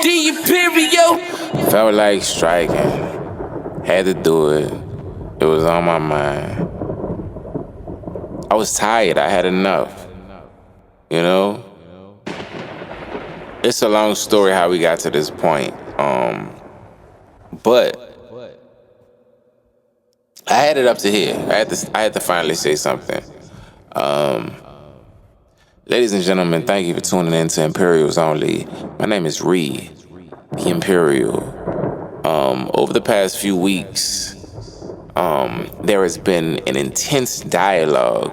Imperial. Felt like striking. Had to do it. It was on my mind. I was tired. I had enough. You know? It's a long story how we got to this point. But I had it up to here. I had to finally say something. Ladies and gentlemen, thank you for tuning in to Imperials Only. My name is Reed, the Imperial. Over the past few weeks, there has been an intense dialogue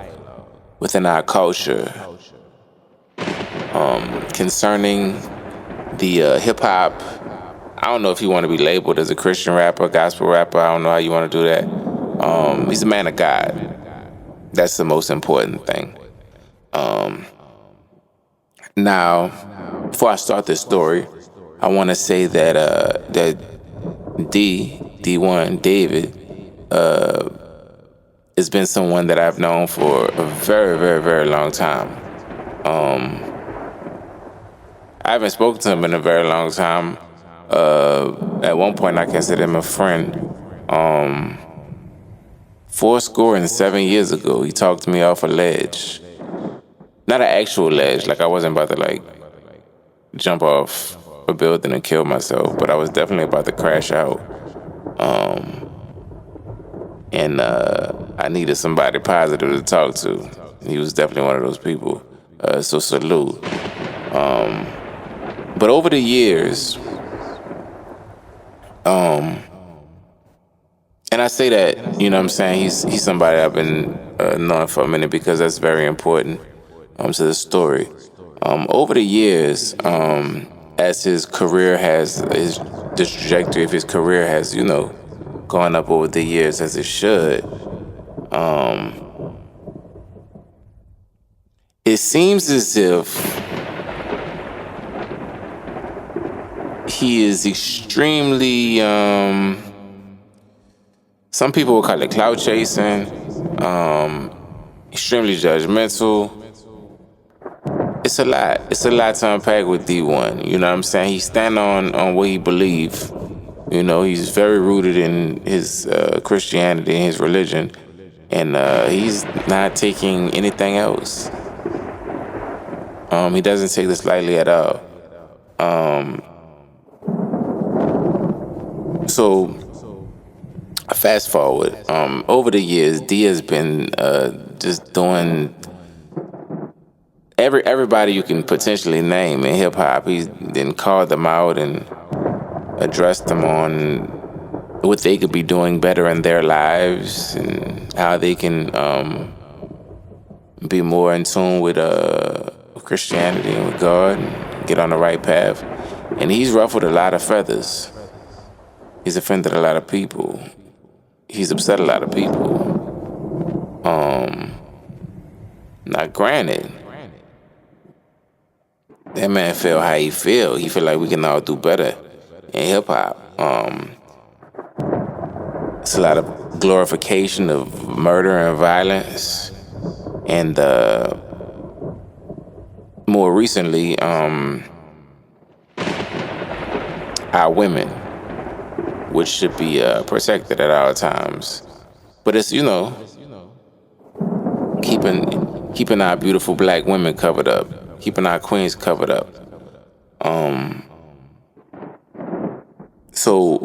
within our culture concerning the hip-hop. I don't know if you want to be labeled as a Christian rapper, gospel rapper. I don't know how you want to do that. He's a man of God. That's the most important thing. Now, before I start this story, I want to say that Dee-1, David, has been someone that I've known for a very, very, very long time. I haven't spoken to him in a very long time. At one point, I considered him a friend. 7 years ago, he talked to me off a ledge. Not an actual ledge, like I wasn't about to jump off a building and kill myself, but I was definitely about to crash out. And I needed somebody positive to talk to. He was definitely one of those people. So salute. But over the years, and I say that, you know what I'm saying, he's somebody I've been knowing for a minute because that's very important to the story. Over the years, as his career has, the trajectory of his career has, gone up over the years as it should, it seems as if he is extremely, some people will call it clout chasing, extremely judgmental. It's a lot. It's a lot to unpack with Dee-1. You know what I'm saying? He stand on what he believes. He's very rooted in his Christianity and his religion. And he's not taking anything else. He doesn't take this lightly at all. So, fast forward. Over the years, Dee has been just doing everybody you can potentially name in hip hop. He's then called them out and addressed them on what they could be doing better in their lives and how they can be more in tune with Christianity and with God and get on the right path. And he's ruffled a lot of feathers. He's offended a lot of people. He's upset a lot of people. Now, granted, that man feel how he feel. He feel like we can all do better in hip hop. It's a lot of glorification of murder and violence, and more recently, our women, which should be protected at all times. But it's keeping our beautiful black women covered up, keeping our queens covered up. So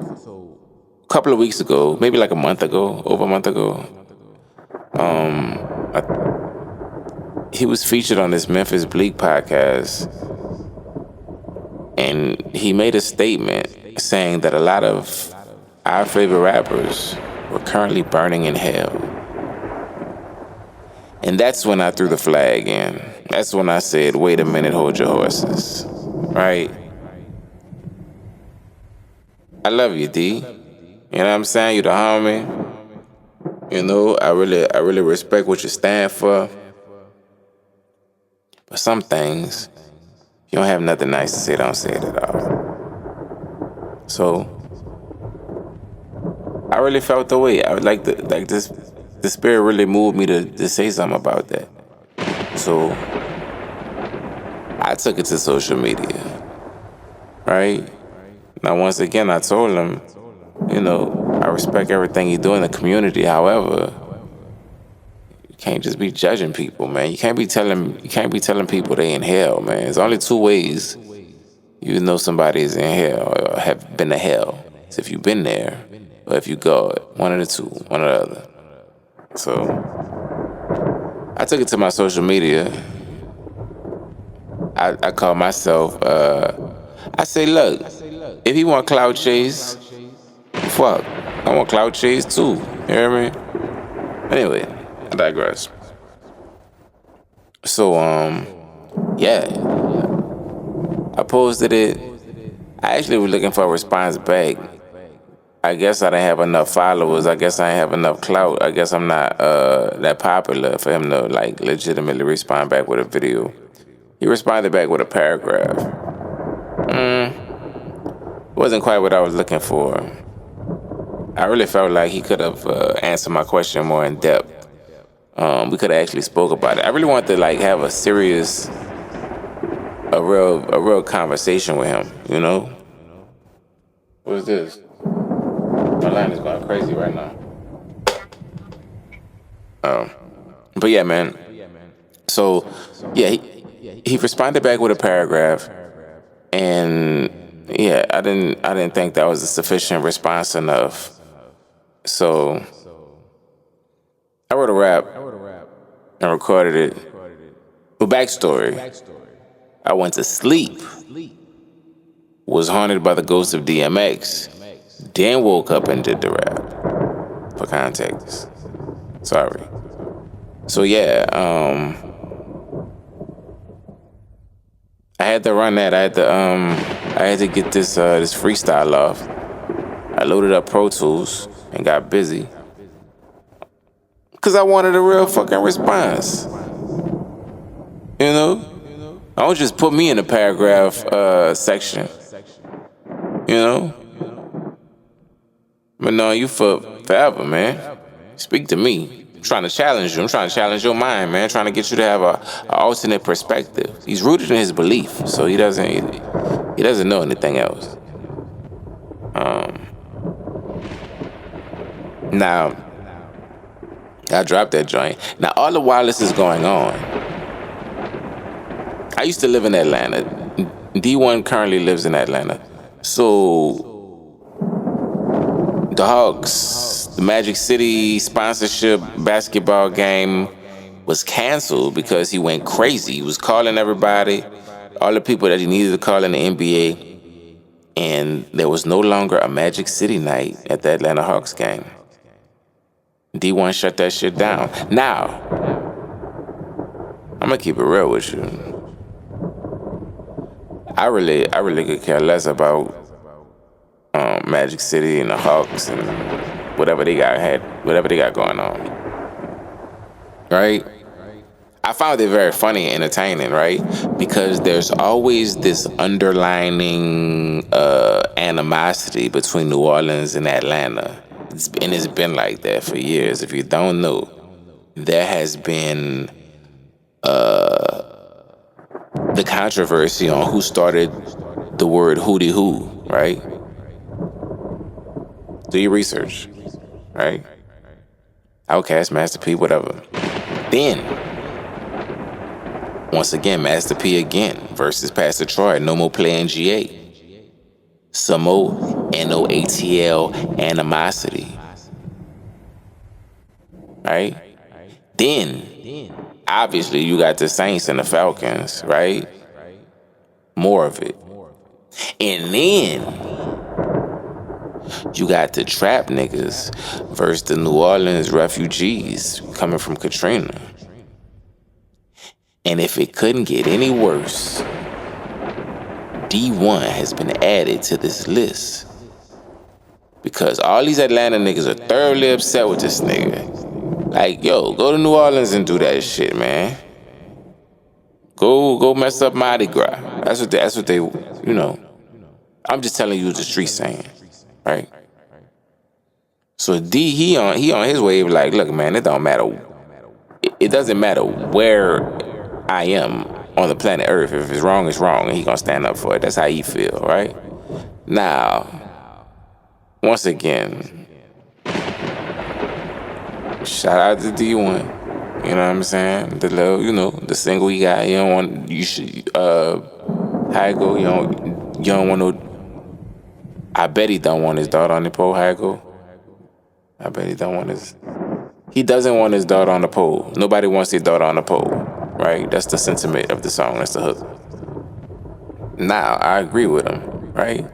a couple of weeks ago, maybe like over a month ago, he was featured on this Memphis Bleak podcast, and he made a statement saying that a lot of our favorite rappers were currently burning in hell. And that's when I threw the flag in. That's when I said, wait a minute, hold your horses. Right? I love you, D. You know what I'm saying? You the homie. I really respect what you stand for. But some things, if you don't have nothing nice to say, don't say it at all. So, I really felt the way. I would like this. The spirit really moved me to say something about that. So I took it to social media, right? Now, once again, I told him, I respect everything you do in the community. However, you can't just be judging people, man. You can't be telling people they in hell, man. There's only two ways you know somebody is in hell or have been to hell. It's if you've been there or if you God. One of the two, one or the other. So I took it to my social media. I call myself, I say, look, if he want cloud chase, fuck, I want cloud chase too. You hear me? Anyway, I digress. So, yeah, I posted it. I actually was looking for a response back. I guess I didn't have enough followers. I guess I didn't have enough clout. I guess I'm not that popular for him to like legitimately respond back with a video. He responded back with a paragraph. Wasn't quite what I was looking for. I really felt like he could have answered my question more in depth. We could have actually spoke about it. I really wanted to like have a real conversation with him. What is this? My line is going crazy right now. But yeah, man. So yeah, he responded back with a paragraph, and yeah, I didn't think that was a sufficient response enough. So I wrote a rap and recorded it. Well, backstory: I went to sleep, was haunted by the ghost of DMX, then woke up and did the rap. For context, sorry. So yeah, I had to run that. I had to get this freestyle off. I loaded up Pro Tools and got busy. Cause I wanted a real fucking response. Don't just put me in the paragraph section. But no, you forever, man. Speak to me. I'm trying to challenge you. I'm trying to challenge your mind, man. Trying to get you to have a alternate perspective. He's rooted in his belief, so he doesn't know anything else. Now, I dropped that joint. Now, all the while this is going on, I used to live in Atlanta. Dee-1 currently lives in Atlanta. So, the Hawks, the Magic City sponsorship basketball game was canceled because he went crazy. He was calling everybody, all the people that he needed to call in the NBA, and there was no longer a Magic City night at the Atlanta Hawks game. Dee-1 shut that shit down. Now, I'm gonna keep it real with you. I really could care less about Magic City and the Hawks and whatever they got going on. Right? I found it very funny and entertaining, right? Because there's always this underlining animosity between New Orleans and Atlanta. It's been like that for years. If you don't know, there has been the controversy on who started the word hootie hoo, right? Do your research, right? Outkast, Master P, whatever. Then, once again, Master P again versus Pastor Troy. No more playing GA. Some more NOATL animosity. Right? Then, obviously, you got the Saints and the Falcons, right? More of it. And then, you got the trap niggas versus the New Orleans refugees coming from Katrina. And if it couldn't get any worse, Dee-1 has been added to this list. Because all these Atlanta niggas are thoroughly upset with this nigga. Like, yo, go to New Orleans and do that shit, man. Go mess up Mardi Gras. That's what they, I'm just telling you what the streets saying, right? So D, he on his wave, like, look, man, it don't matter. It doesn't matter where I am on the planet Earth. If it's wrong, and he gonna stand up for it. That's how he feel, right? Now, once again, shout out to Dee-1. You know what I'm saying? The little, the single he got. You should, how it go? You don't want no. I bet he don't want his daughter on the pole. How it go? I bet he don't want his. He doesn't want his daughter on the pole. Nobody wants their daughter on the pole, right? That's the sentiment of the song. That's the hook. Now, I agree with him, right?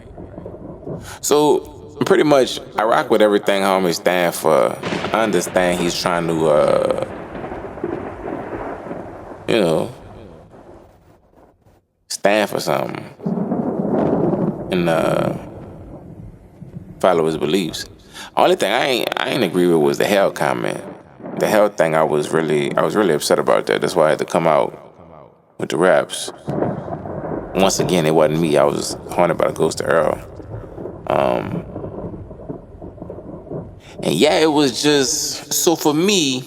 So, pretty much, I rock with everything homie stand for. I understand he's trying to, stand for something and follow his beliefs. Only thing I ain't agree with was the hell comment. The hell thing I was really upset about that. That's why I had to come out with the raps. Once again, it wasn't me. I was haunted by the ghost of Earl. And yeah, it was just so for me.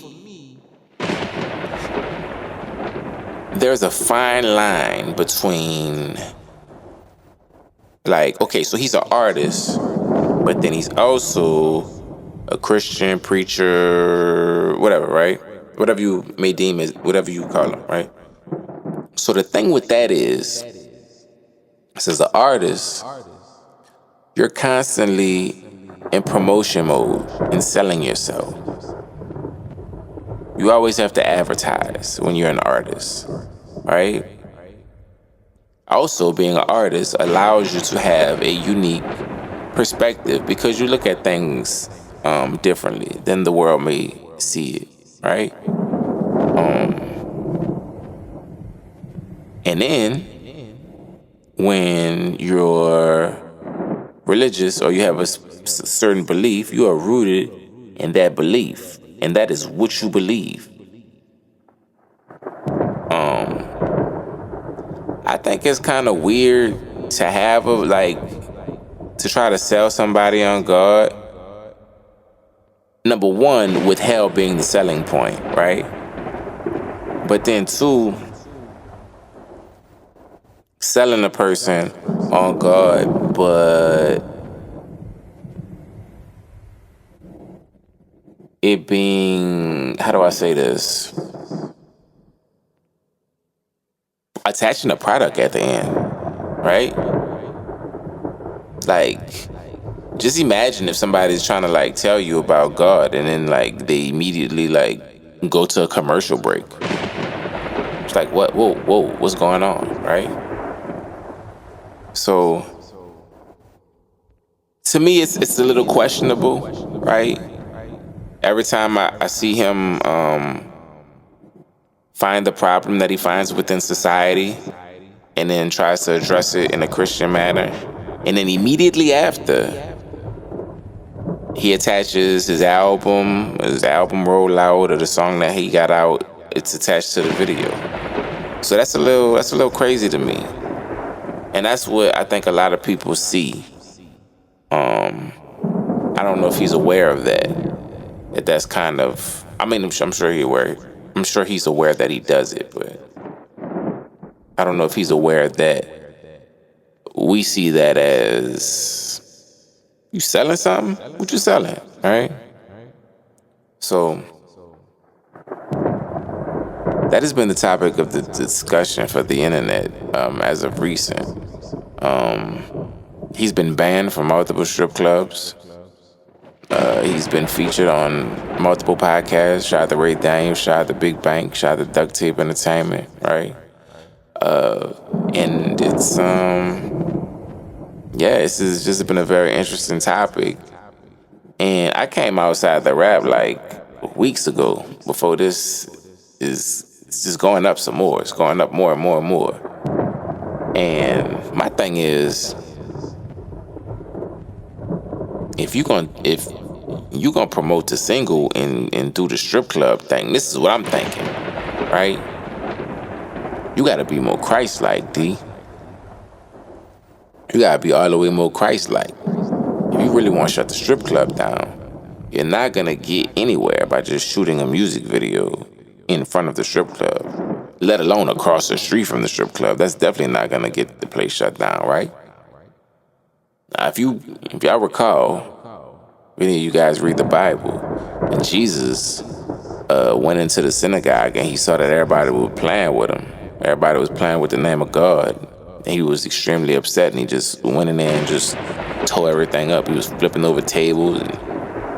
There's a fine line between, like, okay, so he's an artist, but then he's also a Christian preacher, whatever, right? Whatever you may deem as, whatever you call him, right? So the thing with that is, as an artist, you're constantly in promotion mode and selling yourself. You always have to advertise when you're an artist, right? Also, being an artist allows you to have a unique perspective because you look at things differently than the world may see it, right? And then when you're religious or you have a certain belief, you are rooted in that belief, and that is what you believe. I think it's kind of weird to have to try to sell somebody on God. Number one, with hell being the selling point, right? But then two, selling a person on God, but it being, how do I say this? Attaching a product at the end, right? Like, just imagine if somebody's trying to tell you about God and then they immediately go to a commercial break. It's like, what? Whoa, what's going on, right? So, to me, it's a little questionable, right? Every time I see him find the problem that he finds within society and then tries to address it in a Christian manner, and then immediately after, he attaches his album rollout or the song that he got out, it's attached to the video. So that's a little crazy to me. And that's what I think a lot of people see. I don't know if he's aware of that. That's kind of, I'm sure he's aware. I'm sure he's aware that he does it, but I don't know if he's aware that we see that as, you selling something? What you selling, all right? So that has been the topic of the discussion for the internet as of recent. He's been banned from multiple strip clubs. He's been featured on multiple podcasts. Shout out to Ray Daniels, shout out to Big Bank, shout out to Duct Tape Entertainment, right? And it's this has just been a very interesting topic. And I came outside the rap weeks ago before this it's just going up some more. It's going up more and more and more. And my thing is, if you're gonna promote the single and do the strip club thing, this is what I'm thinking, right? You gotta be more Christ-like, D. You gotta be all the way more Christ-like. If you really want to shut the strip club down, you're not gonna get anywhere by just shooting a music video in front of the strip club. let alone across the street from the strip club. That's definitely not gonna get the place shut down, right? Now, if y'all recall, many of you guys read the Bible, and Jesus went into the synagogue and he saw that everybody was playing with him. Everybody was playing with the name of God. And he was extremely upset, and he just went in there and just tore everything up. He was flipping over tables and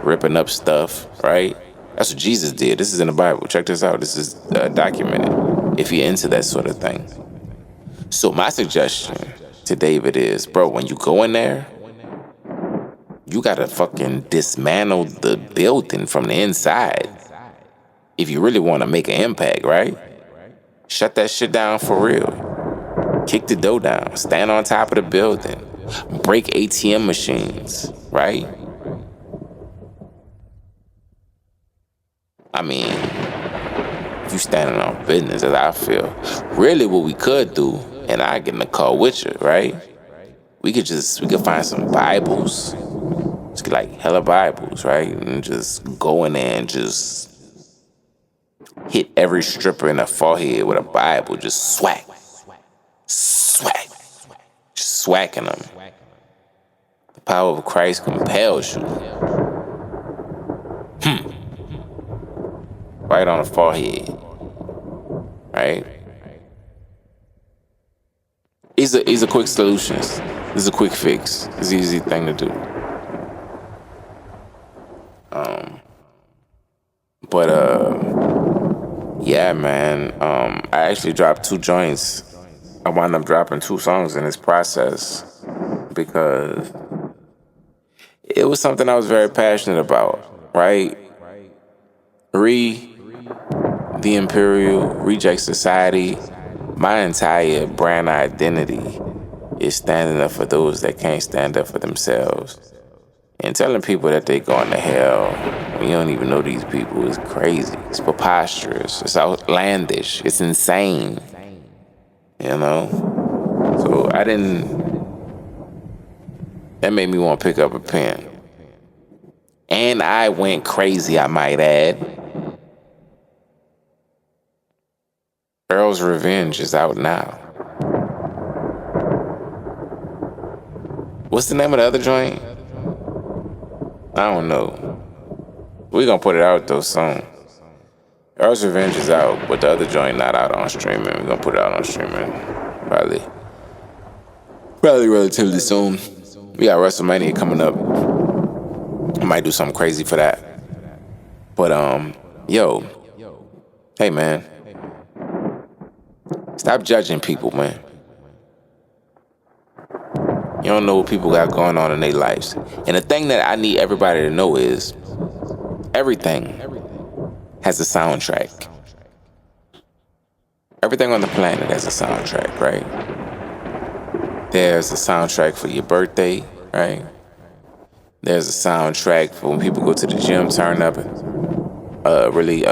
ripping up stuff, right? That's what Jesus did. This is in the Bible. Check this out. This is documented if you're into that sort of thing. So my suggestion to David is, bro, when you go in there, you gotta fucking dismantle the building from the inside if you really want to make an impact, right? Shut that shit down for real. Kick the door down. Stand on top of the building. Break ATM machines, right? I mean, if you standing on business, as I feel, really what we could do, and I get in the car with you, right? We could find some Bibles. Just get like hella Bibles, right? And just go in there and just hit every stripper in the forehead with a Bible. Just swag. Swag. Just swacking them. The power of Christ compels you. Right on the forehead. Right? These are quick solutions. This is a quick fix. It's an easy thing to do. Yeah, man. I actually dropped 2 joints. I wound up dropping 2 songs in this process because it was something I was very passionate about, right? The Imperial, Reject Society, my entire brand identity is standing up for those that can't stand up for themselves. And telling people that they going to hell when you don't even know these people is crazy. It's preposterous. It's outlandish. It's insane. You know? So that made me want to pick up a pen. And I went crazy, I might add. Earl's Revenge is out now. What's the name of the other joint? I don't know. We're gonna put it out though soon. Earl's Revenge is out, but the other joint not out on streaming. We're gonna put it out on streaming probably relatively soon. We got WrestleMania coming up. I might do something crazy for that. But yo, hey man, stop judging people, man. You don't know what people got going on in their lives. And the thing that I need everybody to know is everything has a soundtrack. Everything on the planet has a soundtrack, right? There's a soundtrack for your birthday, right? There's a soundtrack for when people go to the gym, turn up, and really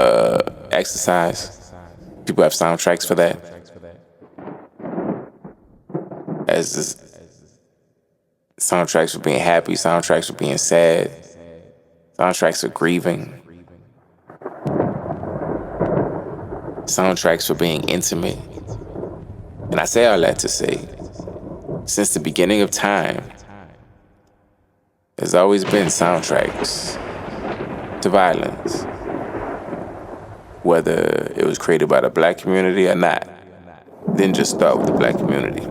exercise. People have soundtracks for that. There's this soundtracks for being happy, soundtracks for being sad, soundtracks for grieving, soundtracks for being intimate. And I say all that to say, since the beginning of time, there's always been soundtracks to violence, whether it was created by the black community or not. Didn't just start with the black community.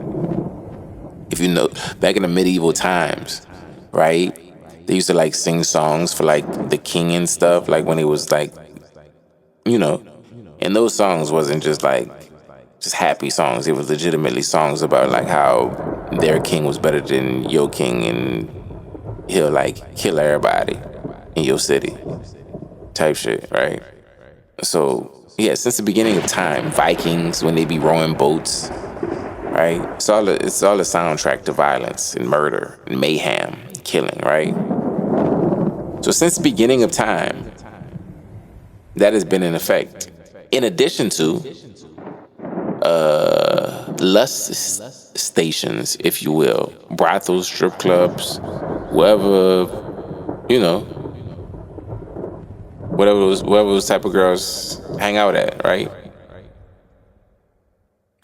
If you know, back in the medieval times, right? They used to like sing songs for like the king and stuff, like when it was like, you know, and those songs wasn't just like just happy songs. It was legitimately songs about like how their king was better than your king and he'll like kill everybody in your city type shit, right? So yeah, since the beginning of time, Vikings, when they be rowing boats, right? It's all a soundtrack to violence and murder and mayhem, and killing, right? So since the beginning of time, that has been in effect. In addition to lust stations, if you will, brothels, strip clubs, wherever, you know, whatever those type of girls hang out at, right?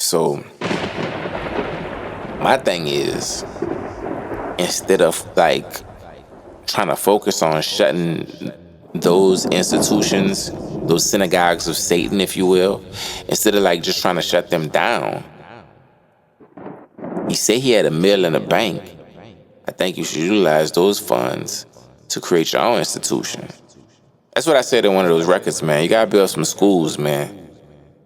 So my thing is, instead of like trying to focus on shutting those institutions, those synagogues of Satan, if you will, instead of like just trying to shut them down, he said he had $1 million in the bank. I think you should utilize those funds to create your own institution. That's what I said in one of those records, man. You gotta build some schools, man.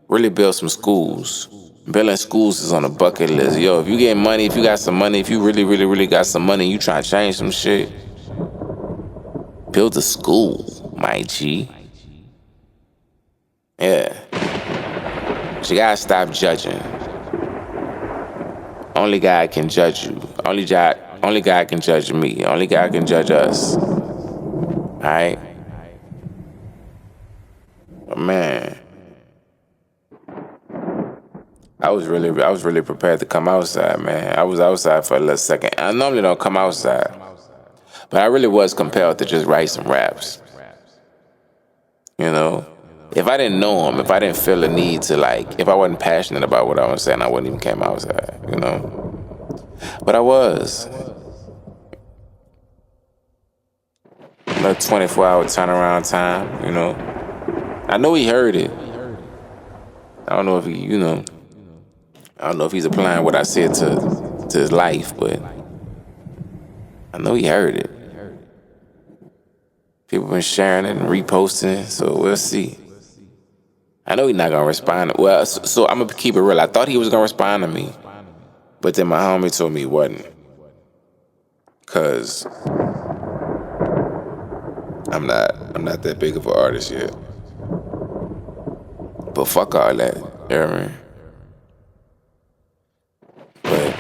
Really build some schools. Building schools is on the bucket list. Yo, if you get money, if you got some money, if you really got some money, you trying to change some shit, build a school, my G. Yeah. But you gotta stop judging. Only God can judge you. Only God can judge me. Only God can judge us. Alright? But man, I was really prepared to come outside, man. I was outside for a little second. I normally don't come outside, but I really was compelled to just write some raps. You know? If I didn't know him, if I didn't feel the need to, like, if I wasn't passionate about what I was saying, I wouldn't even came outside, you know? But I was. Another 24-hour turnaround time, you know? I know he heard it. I don't know if he, I don't know if he's applying what I said to his life, but I know he heard it. People been sharing it and reposting it, so we'll see. I know he's not gonna respond. Well, so I'm gonna keep it real. I thought he was gonna respond to me, but then my homie told me he wasn't. Cause I'm not that big of an artist yet. But fuck all that, you know what I mean? But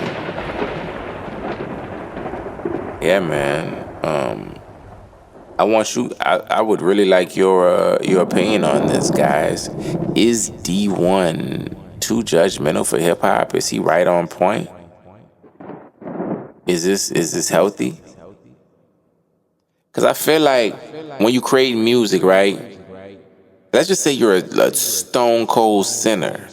yeah, man. I would really like your opinion on this, guys. Is Dee-1 too judgmental for hip hop? Is he right on point? Is this healthy? Cause I feel like when you create music, right? Let's just say you're a stone cold sinner,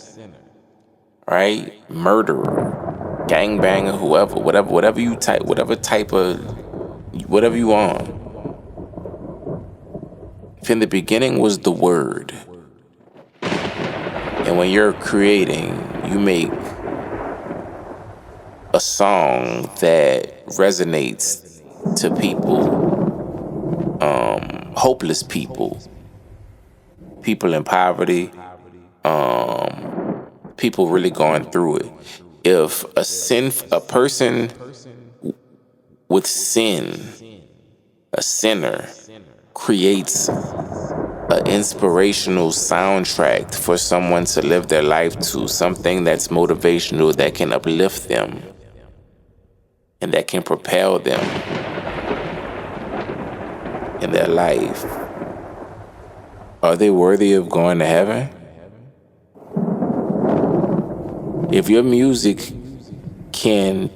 right? Murderer, gangbanger, whoever, whatever you type, whatever you on. If in the beginning was the word, and when you're creating, you make a song that resonates to people, hopeless people in poverty, people really going through it. If a person with sin, a sinner, creates an inspirational soundtrack for someone to live their life to, something that's motivational, that can uplift them, and that can propel them in their life, are they worthy of going to heaven? If your music can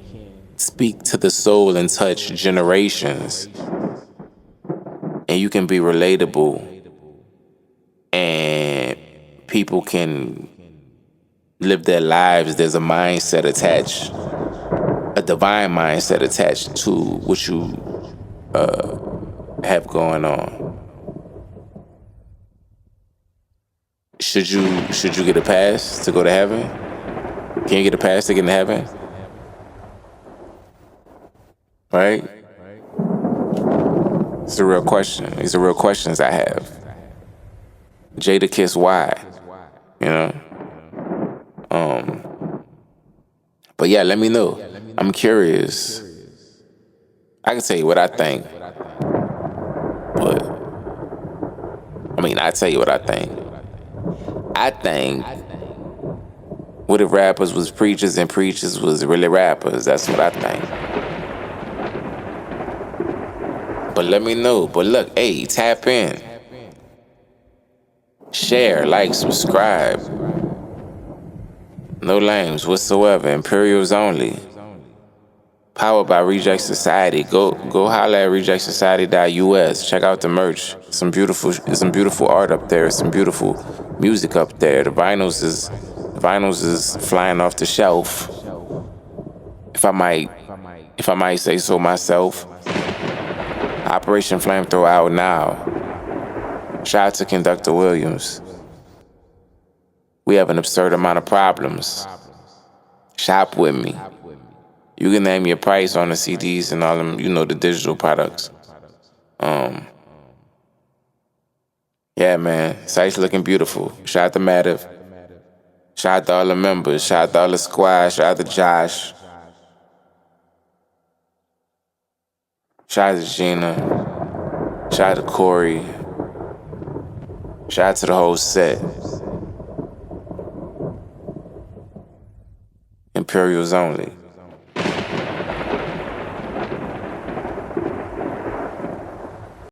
speak to the soul and touch generations, and you can be relatable, and people can live their lives, there's a mindset attached, a divine mindset attached to what you have going on. Should you get a pass to go to heaven? Can you get a pass to get into heaven? Right? It's a real question. These are real questions I have. Jada Kiss, why? You know? But yeah, let me know. I'm curious. I can tell you what I think. But I tell you what I think. I think what if rappers was preachers and preachers was really rappers? That's what I think. But let me know. But look, hey, tap in. Share, like, subscribe. No lames whatsoever. Imperials only. Powered by Reject Society. Go holler at rejectsociety.us. Check out the merch. Some beautiful art up there. Some beautiful music up there. The Vinyls is flying off the shelf. If I might say so myself. Operation Flamethrower out now. Shout out to Conductor Williams. We have an absurd amount of problems. Shop with me. You can name your price on the CDs and all them, the digital products. Yeah, man. Site's looking beautiful. Shout out to Mativ. Shout out to all the members. Shout out to all the squad. Shout out to Josh. Shout out to Gina. Shout out to Corey. Shout out to the whole set. Imperials only.